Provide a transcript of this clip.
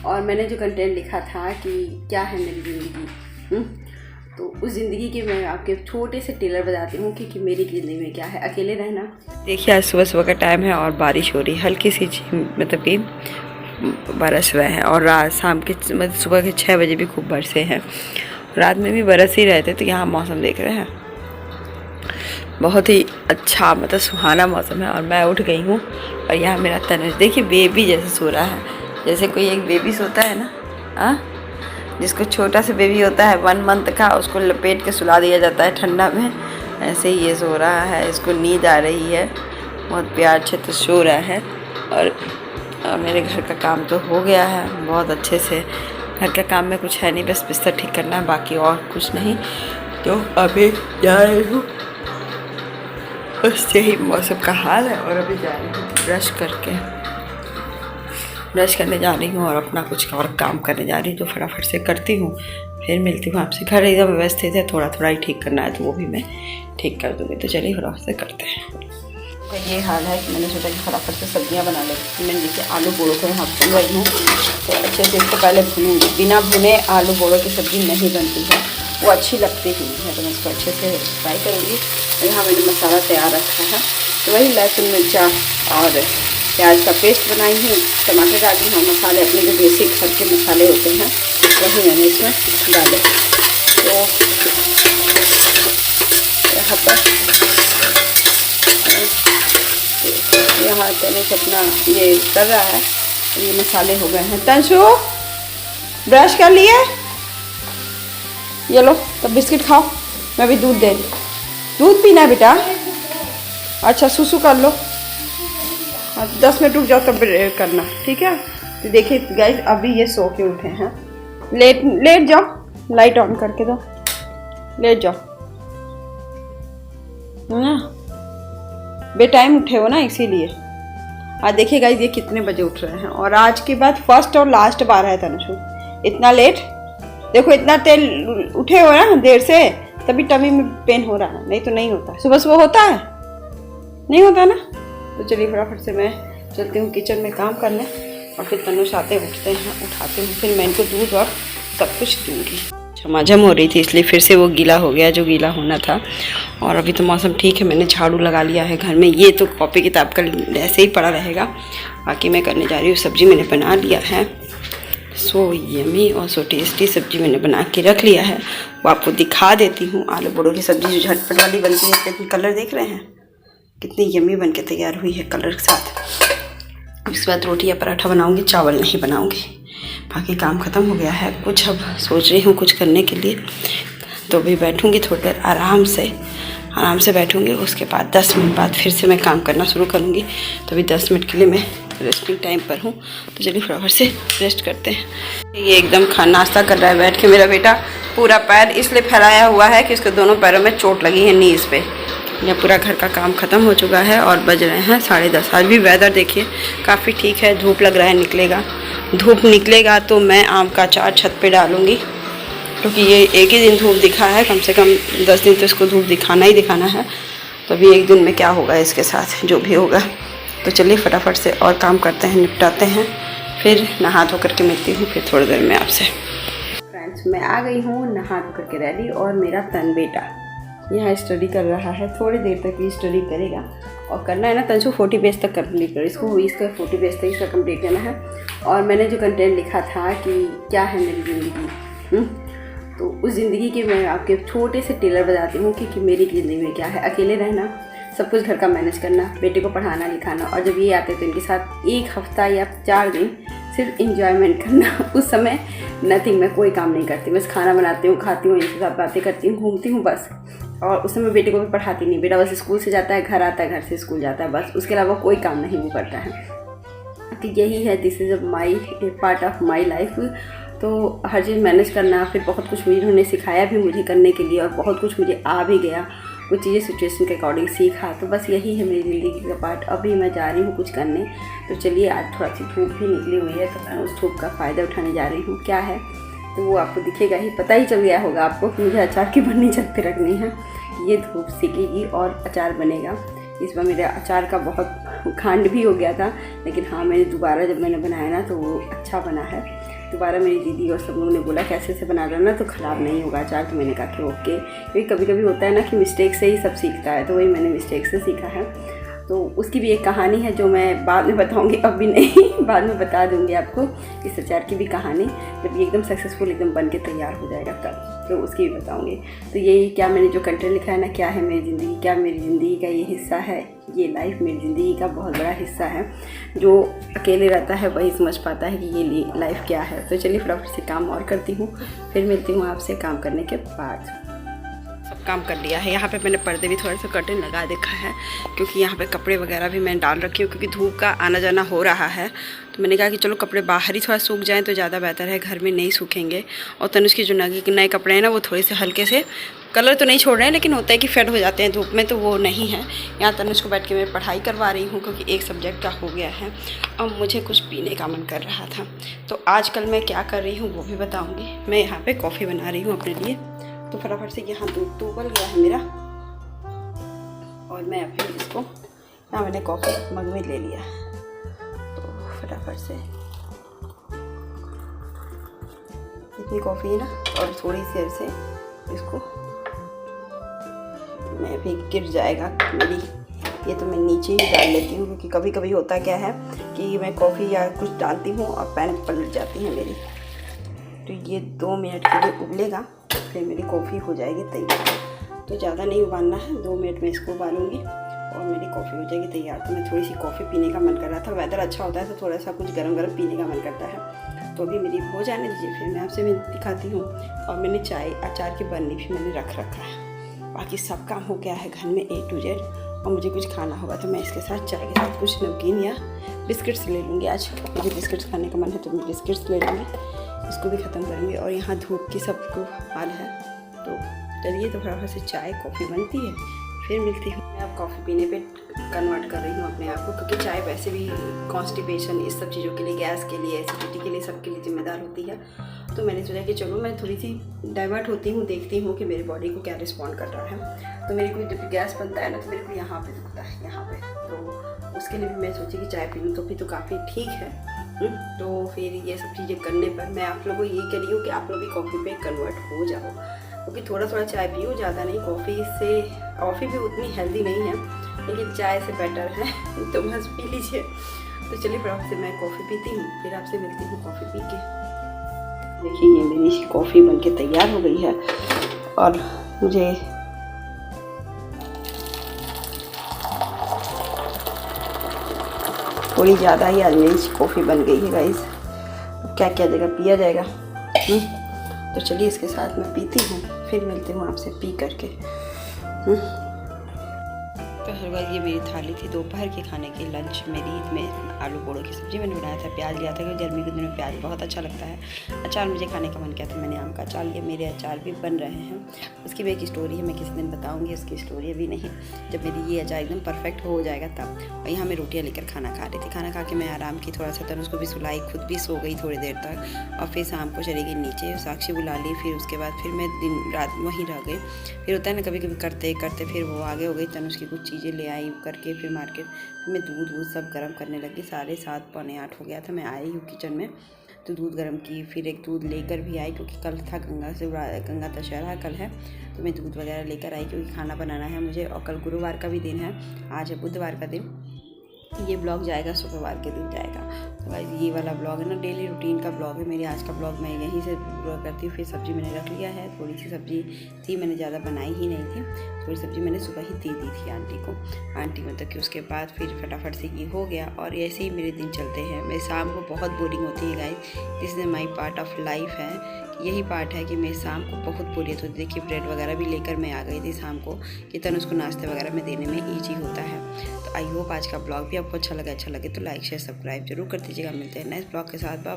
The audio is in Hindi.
और मैंने जो कंटेंट लिखा था कि क्या है मेरी ज़िंदगी, तो उस ज़िंदगी के मैं आपके छोटे से टेलर बताती हूँ कि मेरी ज़िंदगी में क्या है। अकेले रहना। देखिए आज सुबह सुबह का टाइम है और बारिश हो रही है, हल्की सी मतलब कि बरस रहे हैं। और रात शाम के मतलब सुबह के 6 बजे भी खूब बरसे हैं, रात में भी बरस ही रहे थे। तो यहाँ मौसम देख रहे हैं, बहुत ही अच्छा मतलब सुहाना मौसम है। और मैं उठ गई हूँ और यहाँ मेरा तनुज देखिए बेबी जैसे सो रहा है, जैसे कोई एक बेबी सोता है ना, जिसको छोटा सा बेबी होता है 1 मंथ का, उसको लपेट के सुला दिया जाता है ठंडा में, ऐसे ही ये सो रहा है। इसको नींद आ रही है, बहुत प्यार से तो सो रहा है। और मेरे घर का काम तो हो गया है बहुत अच्छे से। घर का काम में कुछ है नहीं, बस बिस्तर ठीक करना है, बाकी और कुछ नहीं। तो अभी जा रही हूँ, बस यही मौसम का हाल है। और अभी जा रही हूँ ब्रश करने जा रही हूँ और अपना कुछ और काम करने जा रही हूँ, जो फटाफट से करती हूँ। फिर मिलती हूँ आपसे। घर एकदम व्यवस्थित है, थोड़ा थोड़ा ही ठीक करना है, तो वो भी मैं ठीक कर दूँगी। तो चलिए फटाफट से करते हैं। तो ये हाल है कि मैंने सोचा कि फटाफट से सब्जियां बना लेती। मैंने देखिए आलू बोड़ों को यहाँ भून रही हूँ, तो अच्छे से इसको पहले भूनूँगी। बिना भुने आलू बोड़ों की सब्ज़ी नहीं बनती है, वो अच्छी लगती ही नहीं है। तो मैं इसको अच्छे से फ्राई करूँगी। यहाँ मैंने मसाला तैयार रखा है, तो वही लहसुन मिर्चा और प्याज का पेस्ट बनाई हूँ, टमाटर डाली हूँ, मसाले अपने जो बेसिक घर के मसाले होते हैं वही मैंने इसमें डाले। तो यहाँ पर यहाँ तनिष अपना ये कर रहा है, ये मसाले हो गए हैं। तंशु ब्रश कर लिए, ये लो तब बिस्किट खाओ, मैं भी दूध दे रही। दूध पीना है बेटा? अच्छा सुसु कर लो, 10 मिनट रुक जाओ तब करना, ठीक है। तो देखिए गाइस अभी ये सो के उठे हैं। लेट जाओ, लाइट ऑन करके दो, लेट जाओ ना, बेटाइम उठे हो ना इसीलिए। आज देखिए गाइस ये कितने बजे उठ रहे हैं, और आज के बाद फर्स्ट और लास्ट बार है तनुषु इतना लेट। देखो इतना तेल उठे हो ना देर से, तभी टमी में पेन हो रहा है, नहीं तो नहीं होता। सुबह सुबह होता है, नहीं होता ना। तो चलिए फटाफट से मैं चलती हूँ किचन में काम करने, और फिर तनुष आते उठाते हूँ, फिर मैं इनको दूध और सब कुछ दूँगी। झमाझम हो रही थी इसलिए फिर से वो गीला हो गया जो गीला होना था। और अभी तो मौसम ठीक है, मैंने झाड़ू लगा लिया है घर में। ये तो कॉपी किताब का ऐसे ही पड़ा रहेगा, बाकी मैं करने जा रही हूँ। सब्जी मैंने बना लिया है, सो यमी और सो टेस्टी सब्जी मैंने बना के रख लिया है, वो आपको दिखा देती हूँ। आलू बड़ों की सब्जी जो झटपट वाली बनती है, लेकिन कलर देख रहे हैं कितनी यमी बन के तैयार हुई है कलर के साथ। उसके बाद रोटी या पराठा बनाऊँगी, चावल नहीं बनाऊँगी। बाकी काम ख़त्म हो गया है। कुछ अब सोच रही हूँ कुछ करने के लिए, तो अभी बैठूँगी थोड़ी देर आराम से बैठूँगी। उसके बाद 10 मिनट बाद फिर से मैं काम करना शुरू करूँगी। तो अभी 10 मिनट के लिए मैं रेस्टिंग टाइम पर हूँ, तो चलिए फटाफट से रेस्ट करते हैं। ये एकदम नाश्ता कर रहा है बैठ के मेरा बेटा। पूरा पैर इसलिए फैलाया हुआ है कि उसके दोनों पैरों में चोट लगी है नीज़ पे। यहाँ पूरा घर का काम ख़त्म हो चुका है और बज रहे हैं 10:30। आज भी वेदर देखिए काफ़ी ठीक है, धूप लग रहा है, धूप निकलेगा तो मैं आम का अचार छत पे डालूँगी, क्योंकि ये एक ही दिन धूप दिखा है, कम से कम 10 दिन तो इसको धूप दिखाना ही दिखाना है। तो अभी एक दिन में क्या होगा इसके साथ, जो भी होगा। तो चलिए फटाफट से और काम करते हैं, निपटाते हैं, फिर नहा धो करके मिलती हूँ फिर थोड़ी देर में आपसे। फ्रेंड्स मैं आ गई हूँ नहा धो करके रेडी, और मेरा तन बेटा यहाँ स्टडी कर रहा है। थोड़ी देर तक ये स्टडी करेगा, और करना है ना तंशु 40 पेज तक कंप्लीट कर, इसको 40 पेज तक इसका कंप्लीट करना है। और मैंने जो कंटेंट लिखा था कि क्या है मेरी ज़िंदगी, तो उस ज़िंदगी के मैं आपके छोटे से टेलर बताती हूँ कि मेरी ज़िंदगी में क्या है। अकेले रहना, सब कुछ घर का मैनेज करना, बेटे को पढ़ाना लिखाना, और जब ये आते तो इनके साथ 1 हफ्ता या 4 दिन सिर्फ इंजॉयमेंट करना। उस समय नथिंग, मैं कोई काम नहीं करती, बस खाना बनाती हूँ, खाती हूँ, इनके साथ बातें करती हूँ, घूमती हूँ बस। और उस समय बेटे को भी पढ़ाती नहीं, बेटा बस स्कूल से जाता है, घर आता है, घर से स्कूल जाता है, बस उसके अलावा कोई काम नहीं वो करता है। तो यही है, this is my part of my life. तो हर चीज़ मैनेज करना, फिर बहुत कुछ उन्होंने सिखाया भी मुझे करने के लिए, और बहुत कुछ मुझे आ भी गया, कुछ चीज़ें सिचुएशन के अकॉर्डिंग सीखा। तो बस यही है मेरी ज़िंदगी का पार्ट। अभी मैं जा रही हूँ कुछ करने, तो चलिए आज थोड़ा सी धूप भी निकली हुई है, तो मैं उस धूप का फ़ायदा उठाने जा रही हूँ। क्या है तो वो आपको दिखेगा ही, पता ही चल गया होगा आपको कि मुझे अचार की बन्नी छत पे रखनी है। ये धूप सेकेगी और अचार बनेगा। इस बार मेरे अचार का बहुत खांड भी हो गया था, लेकिन हाँ मैंने दोबारा जब मैंने बनाया ना तो वो अच्छा बना है। दोबारा मेरी दीदी और सब लोगों ने बोला कि ऐसे बना देना तो ख़राब नहीं होगा अचार। तो मैंने कहा कि ओके, क्योंकि कभी कभी होता है ना कि मिस्टेक से ही सब सीखता है, तो वही मैंने मिस्टेक से सीखा है। तो उसकी भी एक कहानी है जो मैं बाद में बताऊंगी, अभी नहीं बाद में बता दूंगी आपको इस अचार की भी कहानी, जब ये एकदम सक्सेसफुल एकदम बन के तैयार हो जाएगा तब तो उसकी भी बताऊंगी। तो यही क्या मैंने जो कंटेंट लिखा है ना, क्या है मेरी ज़िंदगी, क्या मेरी ज़िंदगी का ये हिस्सा है, ये लाइफ मेरी ज़िंदगी का बहुत बड़ा हिस्सा है। जो अकेले रहता है वही समझ पाता है कि ये लाइफ क्या है। तो चलिए फटाफट से काम और करती हूँ, फिर मिलती हूँ आपसे काम करने के बाद। सब काम कर लिया है। यहाँ पे मैंने पर्दे भी थोड़ा सा कर्टन लगा देखा है, क्योंकि यहाँ पे कपड़े वगैरह भी मैं डाल रखी हूँ, क्योंकि धूप का आना जाना हो रहा है। तो मैंने कहा कि चलो कपड़े बाहर ही थोड़ा सूख जाएं तो ज़्यादा बेहतर है, घर में नहीं सूखेंगे। और तनुष के जो नए कपड़े हैं ना वो थोड़े से हल्के से कलर तो नहीं छोड़ रहे हैं, लेकिन होता है कि फेड हो जाते हैं धूप में, तो वो नहीं है। यहाँ तनुष को बैठ के मैं पढ़ाई करवा रही हूँ, क्योंकि एक सब्जेक्ट का हो गया है। अब मुझे कुछ पीने का मन कर रहा था, तो आजकल मैं क्या कर रही हूँ वो भी बताऊँगी। मैं यहाँ पर कॉफ़ी बना रही हूँ अपने लिए। तो फटाफट से यहाँ दूध तो उबल गया है मेरा, और मैं अभी इसको यहाँ मैंने कॉफ़ी मग में ले लिया। तो फटाफट से इतनी कॉफ़ी है ना, और थोड़ी सी ऐसे इसको मैं भी गिर जाएगा मेरी, ये तो मैं नीचे ही डाल लेती हूँ, क्योंकि कभी कभी होता क्या है कि मैं कॉफ़ी या कुछ डालती हूँ और पैन पलट जाती है मेरी। तो ये 2 मिनट के लिए उबलेगा, फिर मेरी कॉफ़ी हो जाएगी तैयार। तो ज़्यादा नहीं उबालना है, 2 मिनट में इसको उबालूंगी और मेरी कॉफ़ी हो जाएगी तैयार। तो मैं थोड़ी सी कॉफ़ी पीने का मन कर रहा था, वेदर अच्छा होता है तो थोड़ा सा कुछ गरम गरम पीने का मन करता है। तो अभी मेरी हो जाने दीजिए, फिर मैं आपसे मैं दिखाती हूँ। और मैंने चाय अचार की बर्नी भी मैंने रख रखा है। बाकी सब काम हो गया है घर में A to Z, और मुझे कुछ खाना होगा तो मैं इसके साथ चाय के साथ कुछ नमकीन या बिस्किट्स ले लूँगी। आज मुझे बिस्किट्स खाने का मन है तो मैं बिस्किट्स ले लूँगी, इसको भी ख़त्म करूँगी। और यहाँ धूप की सबको हाल है, तो चलिए तो फटाफट से चाय कॉफ़ी बनती है, फिर मिलती हूँ। मैं अब कॉफ़ी पीने पे कन्वर्ट कर रही हूँ अपने आप को, क्योंकि चाय वैसे भी कॉन्स्टिपेशन इस सब चीज़ों के लिए, गैस के लिए, एसिडिटी के लिए, सबके लिए जिम्मेदार होती है। तो मैंने सोचा कि चलो मैं थोड़ी सी डाइवर्ट होती हूँ, देखती हूँ कि मेरी बॉडी को क्या रिस्पॉन्ड कर रहा है। तो मेरे को जब गैस बनता है ना तो मेरे को यहाँ पे दुखता है, यहाँ पे, तो उसके लिए भी मैं सोची कि चाय पी लूँ, तो भी तो काफ़ी ठीक है। तो फिर ये सब चीज़ें करने पर मैं आप लोगों को ये कह रही हूँ कि आप लोग भी कॉफ़ी पे कन्वर्ट हो जाओ, क्योंकि थोड़ा थोड़ा चाय पियो, ज़्यादा नहीं। कॉफ़ी भी उतनी हेल्दी नहीं है, लेकिन चाय से बेटर है, तो बस पी लीजिए। तो चलिए फटाफट से मैं कॉफ़ी पीती हूँ, फिर आपसे मिलती हूँ कॉफ़ी पी के। देखिए ये मेरी कॉफ़ी बनके तैयार हो गई है, और मुझे थोड़ी ज़्यादा ही आज मेरी कॉफ़ी बन गई है गाइस। क्या क्या जगह पिया जाएगा। तो चलिए इसके साथ मैं पीती हूँ, फिर मिलती हूँ आपसे पी करके। तो गाइस ये मेरी थाली थी दोपहर के खाने की, लंच मेरी में आलू पोड़ो की सब्ज़ी मैंने बनाया था, प्याज लिया था, क्योंकि गर्मी के दिन में प्याज बहुत अच्छा लगता है। अचार मुझे खाने का मन किया था, मैंने आम का अचार लिया। मेरे अचार भी बन रहे हैं, उसकी भी एक स्टोरी है, मैं किसी दिन बताऊंगी उसकी स्टोरी, अभी नहीं, जब मेरी ये अचार एकदम परफेक्ट हो जाएगा तब। और यहाँ मैं रोटियाँ लेकर खाना खा रही थी। खाना खा के मैं आराम की थोड़ा सा, उसको भी सुलाई, खुद भी सो गई थोड़ी देर तक, और फिर शाम को चली गई नीचे, साक्षी बुला ली। फिर उसके बाद फिर मैं दिन रात वहीं रह गई। फिर होता है ना कभी कभी करते करते फिर वो आगे हो गई, तनुष की कुछ चीज़ें ले आई करके, फिर मार्केट में दूध सब गर्म करने लगी। 7:30 पौने 8 हो गया था। मैं आई हूँ किचन में तो दूध गर्म की, फिर एक दूध लेकर भी आई, क्योंकि कल था गंगा दशहरा कल है, तो मैं दूध वगैरह लेकर आई, क्योंकि खाना बनाना है मुझे। और कल गुरुवार का भी दिन है, आज है बुधवार का दिन। ये ब्लॉग जाएगा शुक्रवार के दिन जाएगा। तो गाइस ये वाला ब्लॉग है ना, डेली रूटीन का ब्लॉग है मेरी। आज का ब्लॉग मैं यहीं से ब्लॉग करती हूँ। फिर सब्ज़ी मैंने रख लिया है, थोड़ी सी सब्ज़ी थी, मैंने ज़्यादा बनाई ही नहीं थी, थोड़ी सब्ज़ी मैंने सुबह ही दे दी थी आंटी को। आंटी मतलब कि उसके बाद फिर फटाफट से ये हो गया। और ऐसे ही मेरे दिन चलते हैं। मेरे शाम को बहुत बोरिंग होती है guys, this is my part of life है। यही पार्ट है कि मेरे शाम को बहुत बोरियत होती है। देखिए ब्रेड वगैरह भी लेकर मैं आ गई थी शाम को, कि तन उसको नाश्ते वगैरह में देने में ईजी होता है। तो आई होप आज का ब्लॉग भी आपको अच्छा लगे तो लाइक शेयर सब्सक्राइब जरूर कर दीजिएगा। मिलते हैं नेक्स्ट ब्लॉग के साथ। बाय।